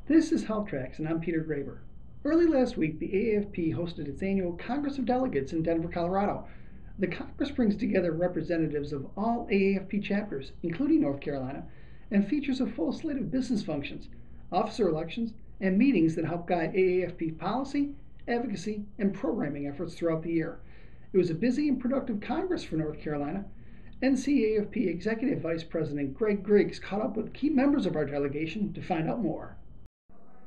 This is Health Tracks, and I'm Peter Graber. Early last week, the AAFP hosted its annual Congress of Delegates in Denver, Colorado. The Congress brings together representatives of all AAFP chapters, including North Carolina, and features a full slate of business functions, officer elections, and meetings that help guide AAFP policy, advocacy, and programming efforts throughout the year. It was a busy and productive Congress for North Carolina. NCAFP Executive Vice President Greg Griggs caught up with key members of our delegation to find out more.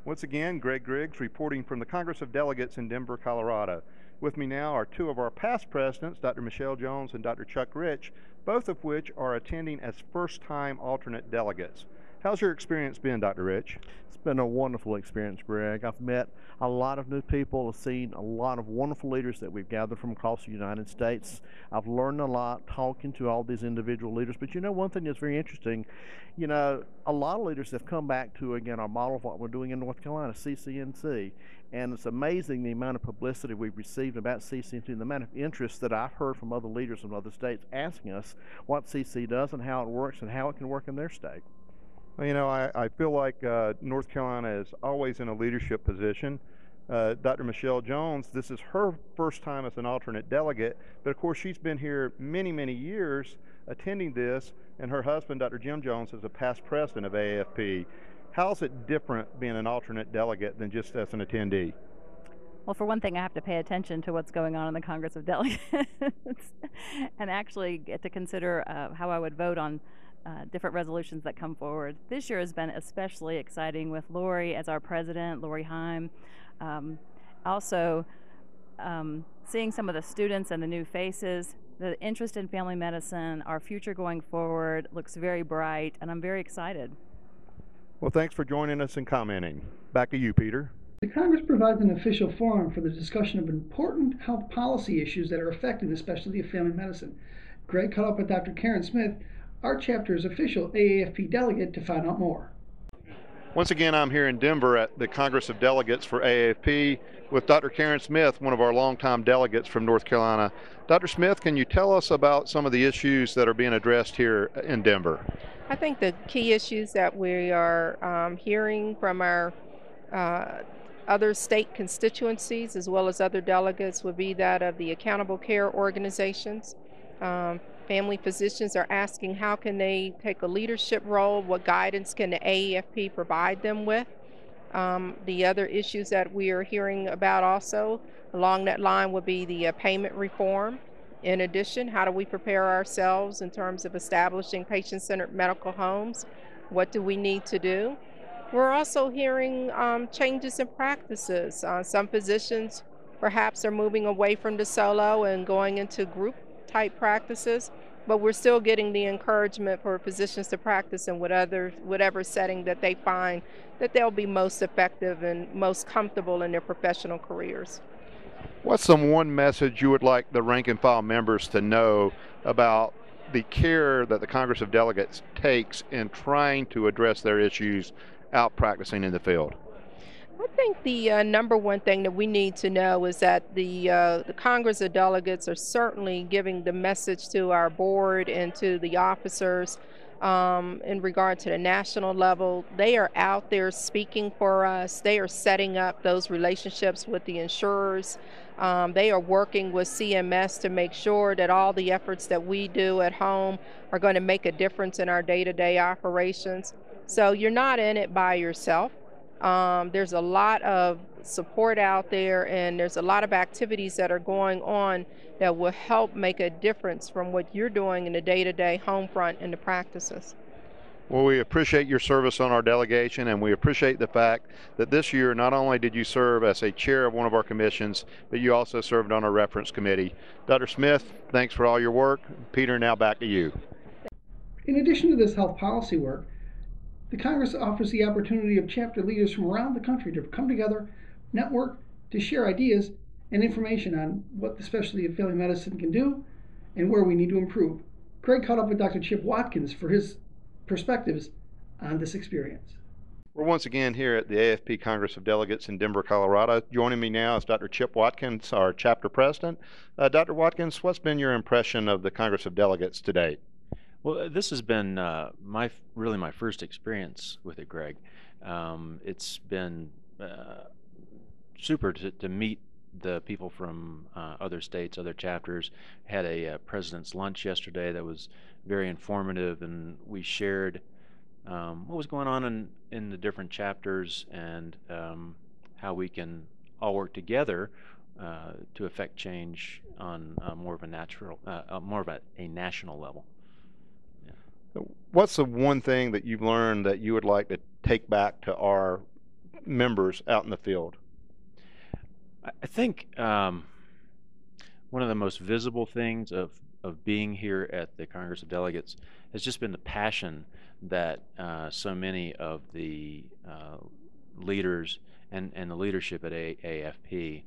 Once again, Greg Griggs reporting from the Congress of Delegates in Denver, Colorado. With me now are two of our past presidents, Dr. Michelle Jones and Dr. Chuck Rich, both of which are attending as first-time alternate delegates. How's your experience been, Dr. Rich? It's been a wonderful experience, Greg. I've met a lot of new people, I've seen a lot of wonderful leaders that we've gathered from across the United States. I've learned a lot talking to all these individual leaders, but one thing that's very interesting, a lot of leaders have come back to, again, our model of what we're doing in North Carolina, CCNC, and it's amazing the amount of publicity we've received about CCNC and the amount of interest that I've heard from other leaders from other states asking us what CC does and how it works and how it can work in their state. Well, I feel like North Carolina is always in a leadership position. Dr. Michelle Jones, this is her first time as an alternate delegate, but of course she's been here many, many years attending this, and her husband, Dr. Jim Jones, is a past president of AAFP. How's it different being an alternate delegate than just as an attendee? Well, for one thing, I have to pay attention to what's going on in the Congress of Delegates and actually get to consider how I would vote on different resolutions that come forward. This year has been especially exciting with Lori as our president, Lori Heim. Also, seeing some of the students and the new faces, the interest in family medicine, our future going forward looks very bright, and I'm very excited. Well, thanks for joining us and commenting. Back to you, Peter. The Congress provides an official forum for the discussion of important health policy issues that are affecting the specialty of family medicine. Greg caught up with Dr. Karen Smith, our chapter's official AAFP delegate, to find out more. Once again, I'm here in Denver at the Congress of Delegates for AAFP with Dr. Karen Smith, one of our longtime delegates from North Carolina. Dr. Smith, can you tell us about some of the issues that are being addressed here in Denver? I think the key issues that we are hearing from our other state constituencies as well as other delegates would be that of the accountable care organizations. Family physicians are asking how can they take a leadership role, what guidance can the AAFP provide them with. The other issues that we are hearing about also along that line would be the payment reform. In addition, how do we prepare ourselves in terms of establishing patient-centered medical homes? What do we need to do? We're also hearing changes in practices. Some physicians perhaps are moving away from the solo and going into group type practices, but we're still getting the encouragement for physicians to practice in whatever setting that they find that they'll be most effective and most comfortable in their professional careers. What's some one message you would like the rank and file members to know about the care that the Congress of Delegates takes in trying to address their issues out practicing in the field? I think the number one thing that we need to know is that the Congress of Delegates are certainly giving the message to our board and to the officers in regard to the national level. They are out there speaking for us. They are setting up those relationships with the insurers. They are working with CMS to make sure that all the efforts that we do at home are going to make a difference in our day-to-day operations. So you're not in it by yourself. There's a lot of support out there, and there's a lot of activities that are going on that will help make a difference from what you're doing in the day-to-day home front and the practices. Well, we appreciate your service on our delegation, and we appreciate the fact that this year not only did you serve as a chair of one of our commissions, but you also served on our reference committee. Dr. Smith, thanks for all your work. Peter, now back to you. In addition to this health policy work, the Congress offers the opportunity of chapter leaders from around the country to come together, network, to share ideas and information on what the specialty of family medicine can do and where we need to improve. Greg caught up with Dr. Chip Watkins for his perspectives on this experience. We're once again here at the AAFP Congress of Delegates in Denver, Colorado. Joining me now is Dr. Chip Watkins, our chapter president. Dr. Watkins, what's been your impression of the Congress of Delegates to date? Well, this has been really my first experience with it, Greg. It's been super to meet the people from other states, other chapters. Had a president's lunch yesterday that was very informative, and we shared what was going on in the different chapters, and how we can all work together to affect change on more of a national level. Yeah. What's the one thing that you've learned that you would like to take back to our members out in the field? I think one of the most visible things of being here at the Congress of Delegates has just been the passion that so many of the leaders and the leadership at AAFP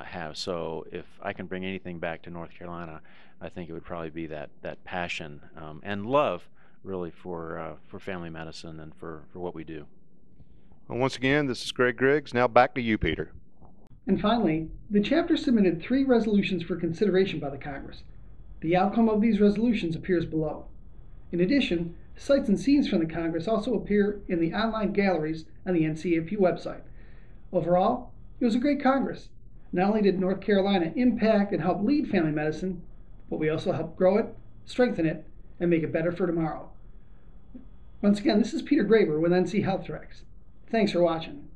have. So if I can bring anything back to North Carolina, I think it would probably be that passion and love, really, for family medicine and for what we do. Well, once again, this is Greg Griggs. Now back to you, Peter. And finally, the chapter submitted 3 resolutions for consideration by the Congress. The outcome of these resolutions appears below. In addition, sights and scenes from the Congress also appear in the online galleries on the NCAFP website. Overall, it was a great Congress. Not only did North Carolina impact and help lead family medicine, but we also helped grow it, strengthen it, and make it better for tomorrow. Once again, this is Peter Graber with NC Health Directs. Thanks for watching.